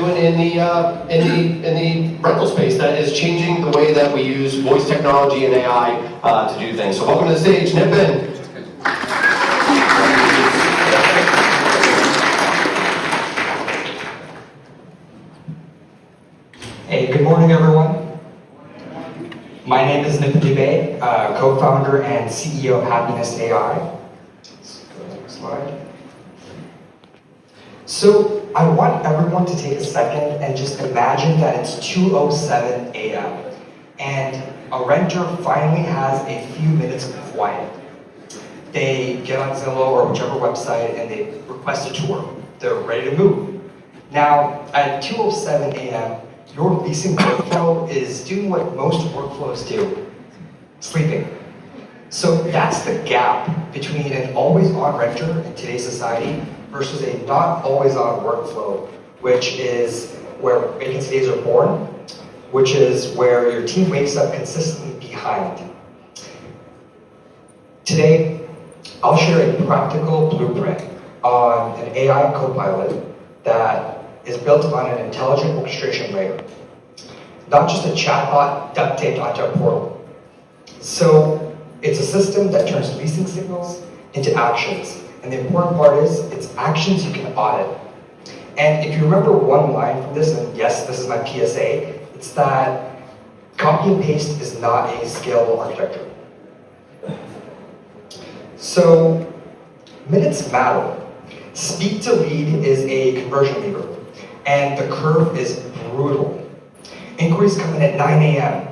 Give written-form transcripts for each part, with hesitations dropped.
doing in the rental space that is changing the way that we use voice technology and AI to do things. So welcome to the stage, Nipun. Hey, good morning, everyone. My name is Nipun Dubey, co-founder and CEO of HappiNest.AI. Let's go to the next slide. So I want everyone to take a second and just imagine that it's 2:07 a.m. and a renter finally has a few minutes of quiet. They get on Zillow or whichever website and they request a tour. They're ready to move. Now, at 2:07 a.m., your leasing workflow is doing what most workflows do, sleeping. So that's the gap between an always-on renter in today's society versus a not always-on workflow, which is where vacancy days are born, which is where your team wakes up consistently behind. Today, I'll share a practical blueprint on an AI copilot that is built on an intelligent orchestration layer. Not just a chatbot duct taped onto a portal. So it's a system that turns leasing signals into actions. And the important part is, it's actions you can audit. And if you remember one line from this, and yes, this is my PSA, it's that copy and paste is not a scalable architecture. So minutes matter. Speak to lead is a conversion lever, and the curve is brutal. Inquiries come in at 9 a.m.,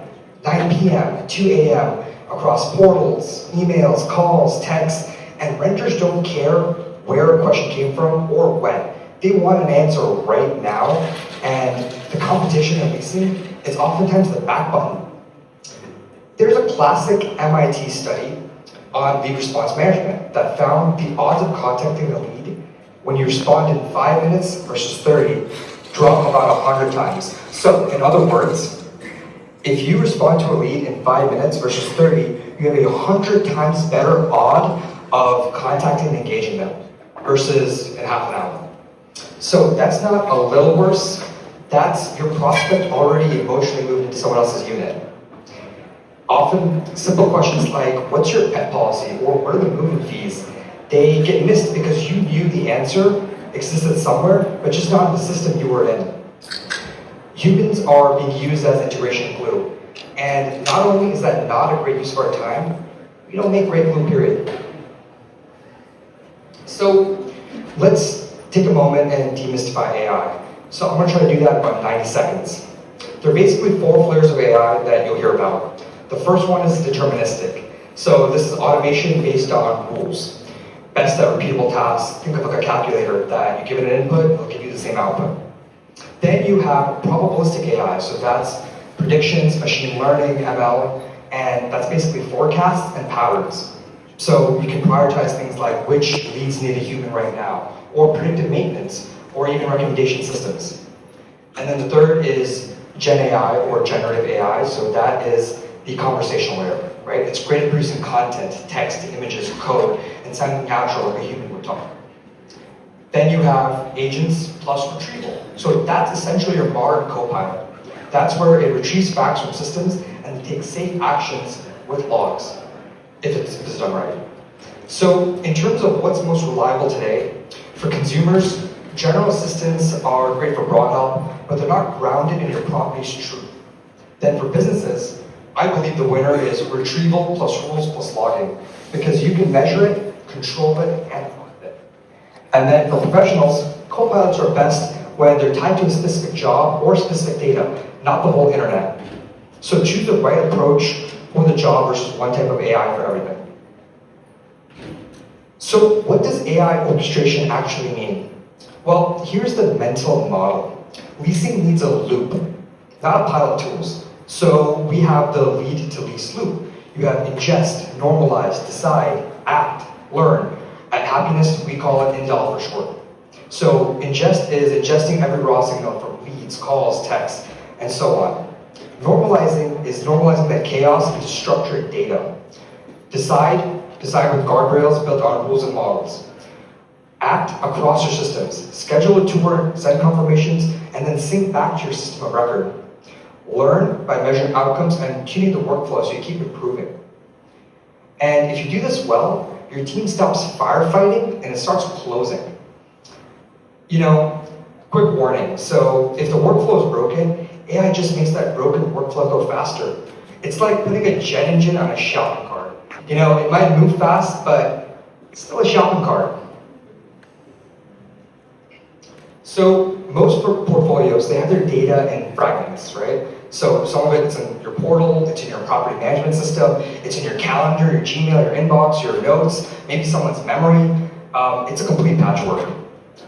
9 p.m., 2 a.m., across portals, emails, calls, texts, and renters don't care where a question came from or when. They want an answer right now, and the competition in leasing is oftentimes the back button. There's a classic MIT study on lead response management that found the odds of contacting a lead when you respond in 5 minutes versus 30 drop about 100 times. So, in other words, if you respond to a lead in 5 minutes versus 30, you have a 100 times better odd of contacting and engaging them versus in half an hour. So that's not a little worse, that's your prospect already emotionally moved into someone else's unit. Often, simple questions like, what's your pet policy? Or what are the moving fees? They get missed because you knew the answer existed somewhere, but just not in the system you were in. Humans are being used as integration glue. And not only is that not a great use of our time, we don't make great glue, period. So let's take a moment and demystify AI. So I'm gonna try to do that in about 90 seconds. There are basically 4 flavors of AI that you'll hear about. The first one is deterministic. So this is automation based on rules. Best at repeatable tasks. Think of like a calculator that you give it an input, it'll give you the same output. Then you have probabilistic AI. So that's predictions, machine learning, ML, and that's basically forecasts and patterns. So you can prioritize things like which leads need a human right now, or predictive maintenance, or even recommendation systems. And then the third is Gen AI or generative AI. So that is the conversational layer, right? It's great at producing content, text, images, code, and sounding natural like a human would talk. Then you have agents plus retrieval. So that's essentially your modern copilot. That's where it retrieves facts from systems and takes safe actions with logs, if it's done right. So in terms of what's most reliable today, for consumers, general assistants are great for broad help, but they're not grounded in your property's truth. Then for businesses, I believe the winner is retrieval plus rules plus logging, because you can measure it, control it, and audit it. And then for professionals, copilots are best when they're tied to a specific job or specific data, not the whole internet. So choose the right approach for the job versus one type of AI for everything. So what does AI orchestration actually mean? Well, here's the mental model. Leasing needs a loop, not a pile of tools. So we have the lead to lease loop. You have ingest, normalize, decide, act, learn. At HappiNest, we call it indel for short. So ingest is ingesting every raw signal from leads, calls, texts, and so on. Normalizing is normalizing that chaos into structured data. Decide with guardrails built on rules and models. Act across your systems. Schedule a tour, send confirmations, and then sync back to your system of record. Learn by measuring outcomes and tuning the workflow so you keep improving. And if you do this well, your team stops firefighting and it starts closing. You know, quick warning, so if the workflow is broken, AI just makes that broken workflow go faster. It's like putting a jet engine on a shopping cart. You know, it might move fast, but it's still a shopping cart. So most portfolios, they have their data in fragments, right? So some of it's in your portal, it's in your property management system, it's in your calendar, your Gmail, your inbox, your notes, maybe someone's memory. It's a complete patchwork.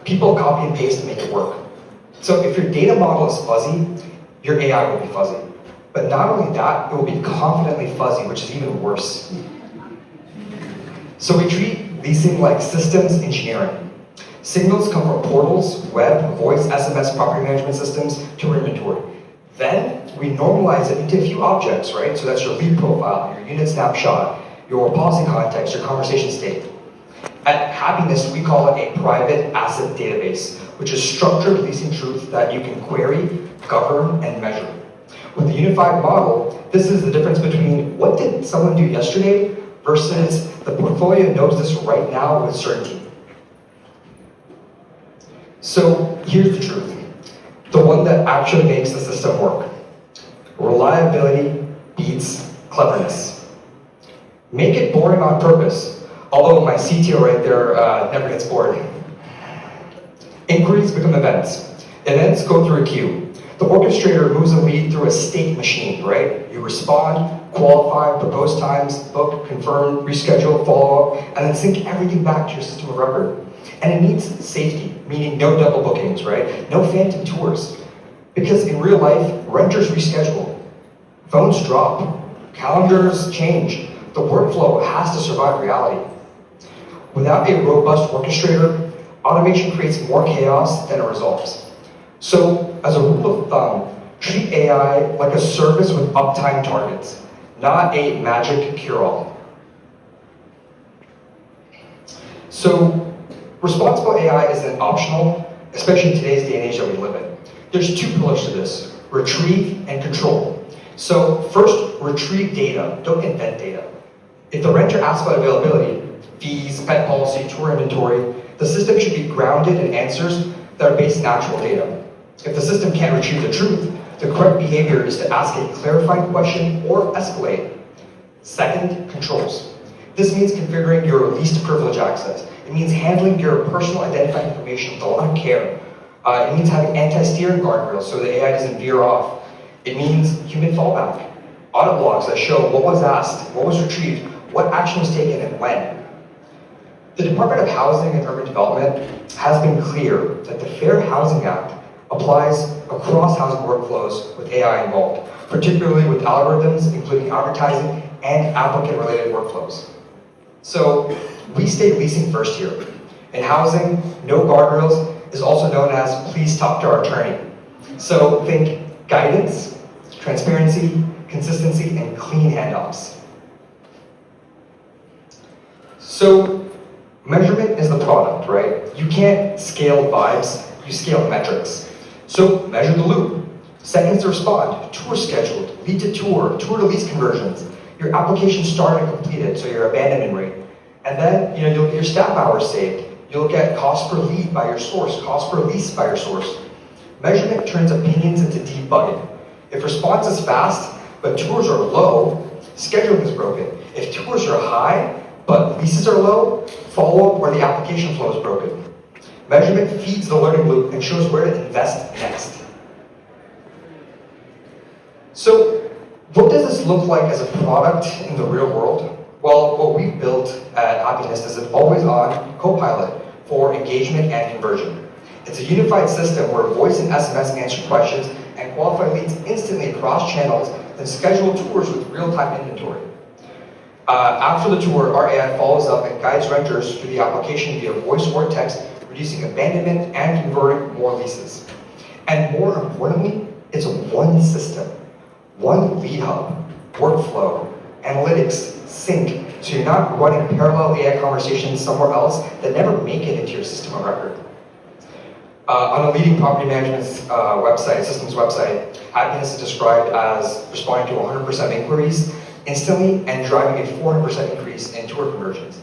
People copy and paste to make it work. So if your data model is fuzzy, your AI will be fuzzy. But not only that, it will be confidently fuzzy, which is even worse. So we treat leasing like systems engineering. Signals come from portals, web, voice, SMS, property management systems to inventory. Then we normalize it into a few objects, right? So that's your lead profile, your unit snapshot, your policy context, your conversation state. At HappiNest, we call it a private asset database, which is structured leasing truth that you can query, govern, and measure. With the unified model, this is the difference between what did someone do yesterday versus the portfolio knows this right now with certainty. So here's the truth, the one that actually makes the system work. Reliability beats cleverness. Make it boring on purpose, although my CTO right there never gets bored. Inquiries become events. Events go through a queue. The orchestrator moves a lead through a state machine, right? You respond, qualify, propose times, book, confirm, reschedule, follow up, and then sync everything back to your system of record. And it needs safety, meaning no double bookings, right? No phantom tours. Because in real life, renters reschedule, phones drop, calendars change. The workflow has to survive reality. Without a robust orchestrator, automation creates more chaos than it resolves. So, as a rule of thumb, treat AI like a service with uptime targets, not a magic cure-all. So, responsible AI isn't optional, especially in today's day and age that we live in. There's two pillars to this, retrieve and control. So first, retrieve data, don't invent data. If the renter asks about availability, fees, pet policy, tour inventory, the system should be grounded in answers that are based on actual data. If the system can't retrieve the truth, the correct behavior is to ask a clarifying question or escalate. Second, controls. This means configuring your least privilege access. It means handling your personal identifying information with a lot of care. It means having anti-steering guardrails so the AI doesn't veer off. It means human fallback. Audit logs that show what was asked, what was retrieved, what action was taken, and when. The Department of Housing and Urban Development has been clear that the Fair Housing Act applies across housing workflows with AI involved, particularly with algorithms, including advertising and applicant-related workflows. So we stay leasing first here. In housing, no guardrails is also known as please talk to our attorney. So think guidance, transparency, consistency, and clean handoffs. So measurement is the product, right? You can't scale vibes, you scale metrics. So measure the loop. Seconds to respond, tour scheduled, lead to tour, tour to lease conversions, your application started and completed, so your abandonment rate. And then you'll get your staff hours saved. You'll get cost per lead by your source, cost per lease by your source. Measurement turns opinions into debugging. If response is fast, but tours are low, scheduling is broken. If tours are high, but leases are low, follow-up or the application flow is broken. Measurement feeds the learning loop and shows where to invest next. So, what does this look like as a product in the real world? Well, what we've built at HappiNest is an always-on co-pilot for engagement and conversion. It's a unified system where voice and SMS answer questions and qualify leads instantly across channels, then schedule tours with real-time inventory. After the tour, our AI follows up and guides renters through the application via voice or text, reducing abandonment and converting more leases. And more importantly, it's one system, one lead hub, workflow, analytics, sync, so you're not running parallel AI conversations somewhere else that never make it into your system of record. On a leading property management systems website, HappiNest is described as responding to 100% inquiries instantly and driving a 400% increase in tour conversions.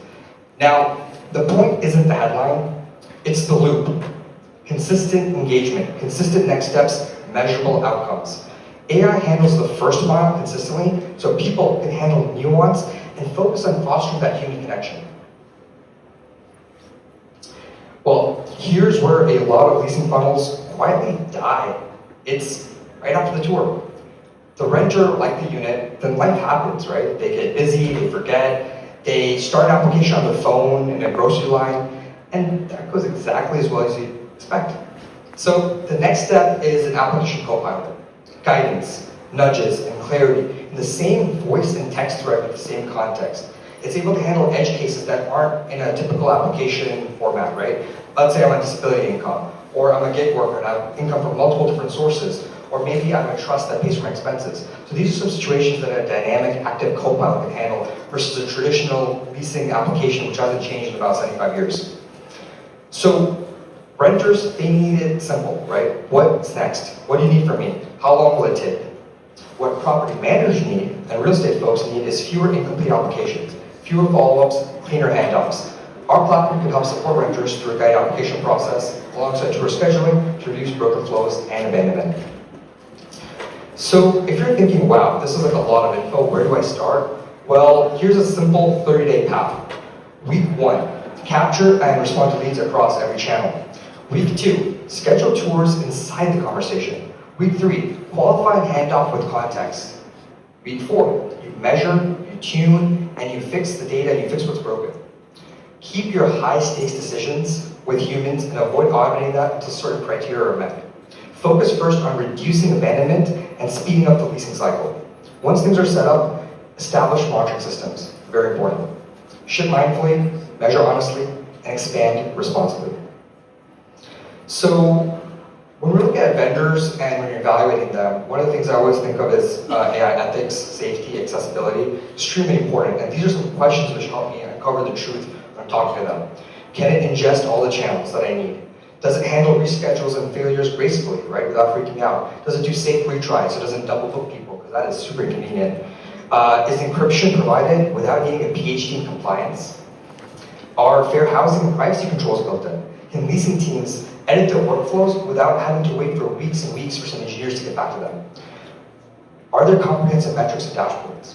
Now, the point isn't the headline, it's the loop. Consistent engagement, consistent next steps, measurable outcomes. AI handles the first mile consistently, so people can handle nuance and focus on fostering that human connection. Well, here's where a lot of leasing funnels quietly die. It's right after the tour. The renter liked the unit, then life happens, right? They get busy, they forget, they start an application on their phone in a grocery line, and that goes exactly as well as you expect. So the next step is an application co-pilot. Guidance, nudges, and clarity in the same voice and text thread with the same context. It's able to handle edge cases that aren't in a typical application format, right? Let's say I'm on disability income, or I'm a gig worker and I have income from multiple different sources, or maybe I'm a trust that pays for my expenses. So these are some situations that a dynamic, active co-pilot can handle versus a traditional leasing application which hasn't changed in about 75 years. So renters, they need it simple, right? What's next? What do you need from me? How long will it take? What property managers need and real estate folks need is fewer incomplete applications, fewer follow-ups, cleaner handoffs. Our platform can help support renters through a guided application process alongside tour scheduling to reduce broker flows and abandonment. So if you're thinking, wow, this is like a lot of info, where do I start? Well, here's a simple 30-day path. Week 1, capture and respond to leads across every channel. Week 2, schedule tours inside the conversation. Week 3, qualify and hand off with context. Week 4, you measure, you tune, and you fix the data, you fix what's broken. Keep your high-stakes decisions with humans and avoid automating that until certain criteria are met. Focus first on reducing abandonment and speeding up the leasing cycle. Once things are set up, establish monitoring systems. Very important. Ship mindfully, measure honestly, and expand responsibly. So, when we look at vendors and when you're evaluating them, one of the things I always think of is AI ethics, safety, accessibility, extremely important. And these are some questions which help me uncover the truth when I'm talking to them. Can it ingest all the channels that I need? Does it handle reschedules and failures gracefully, right, without freaking out? Does it do safe retries so it doesn't double book people, because that is super inconvenient? Is encryption provided without needing a PhD in compliance? Are fair housing and privacy controls built in? Can leasing teams edit their workflows without having to wait for weeks and weeks for some engineers to get back to them? Are there comprehensive metrics and dashboards?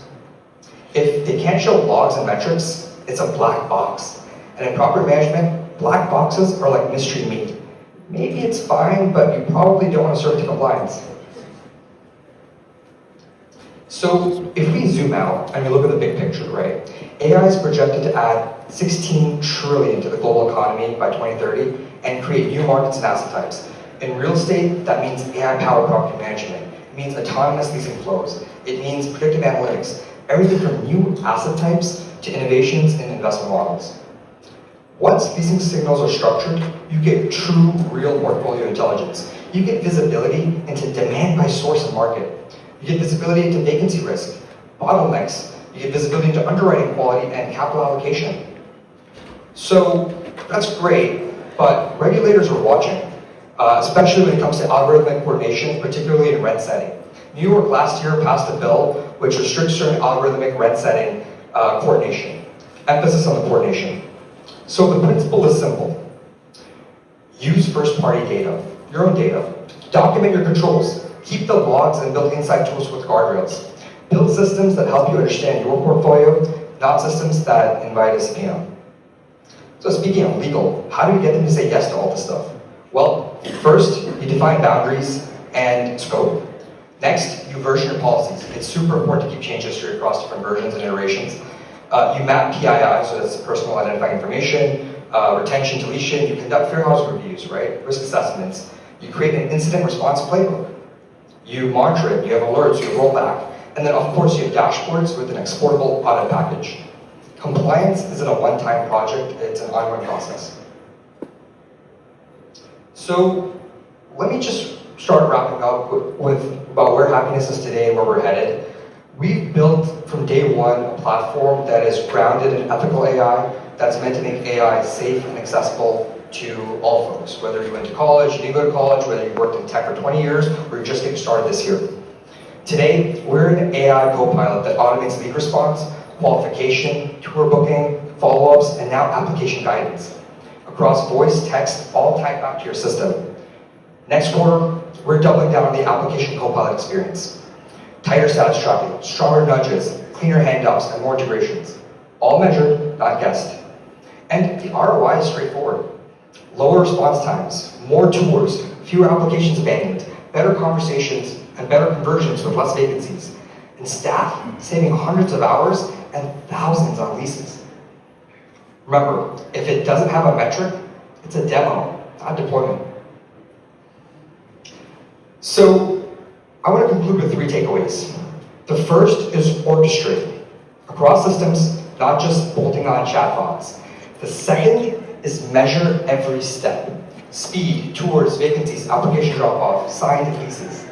If they can't show logs and metrics, it's a black box. And in property management, black boxes are like mystery meat. Maybe it's fine, but you probably don't want to serve it to compliance. So if we zoom out and we look at the big picture, right? AI is projected to add 16 trillion to the global economy by 2030 and create new markets and asset types. In real estate, that means AI-powered property management. It means autonomous leasing flows. It means predictive analytics. Everything from new asset types to innovations in investment models. Once leasing signals are structured, you get true, real portfolio intelligence. You get visibility into demand by source and market. You get visibility into vacancy risk, bottlenecks. You get visibility into underwriting quality and capital allocation. So that's great, but regulators are watching, especially when it comes to algorithmic coordination, particularly in rent setting. New York last year passed a bill which restricts certain algorithmic rent setting coordination. Emphasis on the coordination. So the principle is simple. Use first-party data, your own data. Document your controls. Keep the logs and build insight tools with guardrails. Build systems that help you understand your portfolio, not systems that invite a subpoena. So speaking of legal, how do you get them to say yes to all this stuff? Well, first, you define boundaries and scope. Next, you version your policies. It's super important to keep change history across different versions and iterations. You map PII, so that's personal identifying information, retention, deletion. You conduct fair housing reviews, right? Risk assessments. You create an incident response playbook. You monitor it, you have alerts, you roll back. And then of course you have dashboards with an exportable audit package. Compliance isn't a one-time project, it's an ongoing process. So let me just start wrapping up with about where HappiNest is today and where we're headed. We've built from day one a platform that is grounded in ethical AI, that's meant to make AI safe and accessible to all folks, whether you went to college, you didn't go to college, whether you worked in tech for 20 years, or you're just getting started this year. Today, we're an AI co-pilot that automates lead response, qualification, tour booking, follow-ups, and now application guidance. Across voice, text, all tied back to your system. Next quarter, we're doubling down on the application co-pilot experience. Tighter status tracking, stronger nudges, cleaner handoffs, and more integrations. All measured, not guessed. And the ROI is straightforward. Lower response times, more tours, fewer applications abandoned, better conversations, and better conversions with less vacancies. And staff saving hundreds of hours and thousands on leases. Remember, if it doesn't have a metric, it's a demo, not deployment. So, I want to conclude with 3 takeaways. The first is orchestrate. Across systems, not just bolting on chatbots. The second is measure every step. Speed, tours, vacancies, application drop-off, signed leases.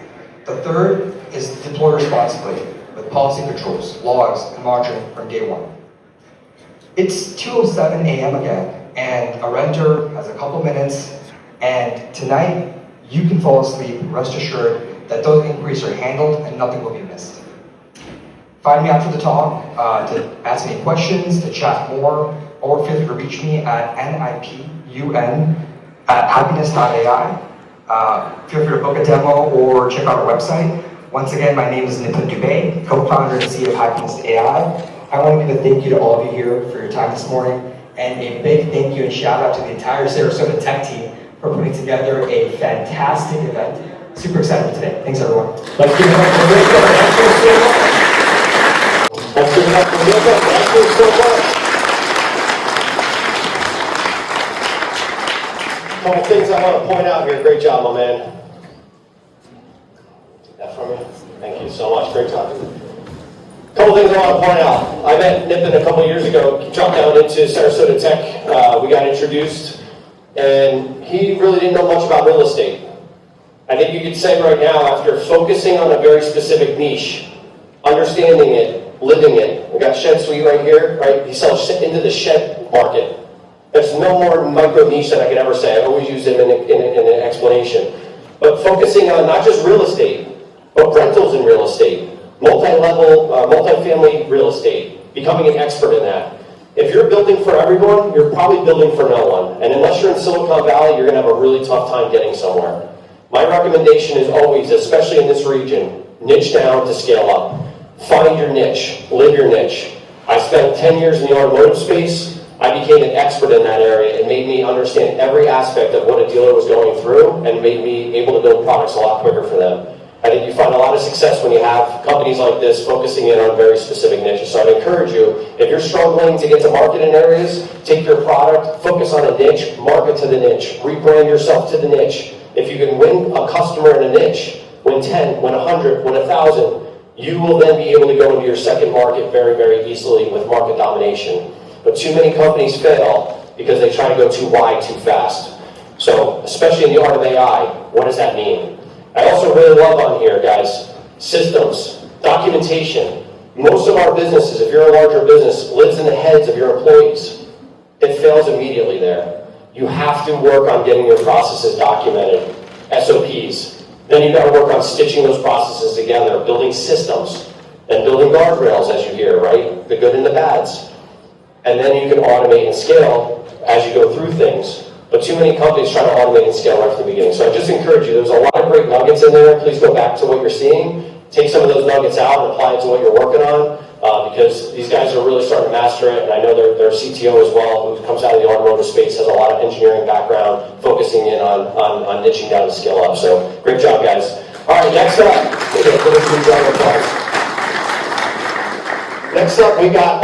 The third is deploy responsibly with policy controls, logs, and monitoring from day one. It's 2:07 a.m. again, and a renter has a couple minutes, and tonight you can fall asleep, rest assured that those inquiries are handled and nothing will be missed. Find me after the talk to ask me questions, to chat more, or feel free to reach me at nipun@HappiNest.AI. Feel free to book a demo or check out our website. Once again, my name is Nipun Dubey, co-founder and CEO of HappiNest.AI. I want to give a thank you to all of you here for your time this morning, and a big thank you and shout out to the entire Sarasota tech team for putting together a fantastic event. Super excited for today. Thanks, everyone. Let's give it up for Rachel. Let's give it up for Rachel. Thank you so much. A couple things I want to point out here. Great job, my man. Take that from you. Thank you so much. Great job. A couple things I want to point out. I met Nipun a couple years ago. He dropped down into Sarasota Tech. We got introduced, and he really didn't know much about real estate. I think you could say right now, after focusing on a very specific niche, understanding it, living it. We got Shed Suite right here, right? He sells into the shed market. There's no more micro niche that I could ever say. I always use it in an explanation. But focusing on not just real estate, but rentals in real estate, multi-level, multi-family real estate, becoming an expert in that. If you're building for everyone, you're probably building for no one. And unless you're in Silicon Valley, you're gonna have a really tough time getting somewhere. My recommendation is always, especially in this region, niche down to scale up. Find your niche, live your niche. I spent 10 years in the automotive space. I became an expert in that area. It made me understand every aspect of what a dealer was going through and made me able to build products a lot quicker for them. I think you find a lot of success when you have companies like this focusing in on very specific niches. So I'd encourage you, if you're struggling to get to market in areas, take your product, focus on a niche, market to the niche, rebrand yourself to the niche. If you can win a customer in a niche, win 10, win 100, win 1,000, you will then be able to go into your second market very, very easily with market domination. But too many companies fail because they try to go too wide too fast. So, especially in the art of AI, what does that mean? I also really love on here, guys, systems, documentation. Most of our businesses, if you're a larger business, lives in the heads of your employees. It fails immediately there. You have to work on getting your processes documented, SOPs. Then you've got to work on stitching those processes together, building systems, and building guardrails, as you hear, right? The good and the bads. And then you can automate and scale as you go through things. But too many companies try to automate and scale right from the beginning. So I just encourage you, there's a lot of great nuggets in there. Please go back to what you're seeing. Take some of those nuggets out and apply it to what you're working on, because these guys are really starting to master it. And I know their CTO as well, who comes out of the automotive space, has a lot of engineering background, focusing in on niching down to scale up. So great job, guys. All right, next up, next up we got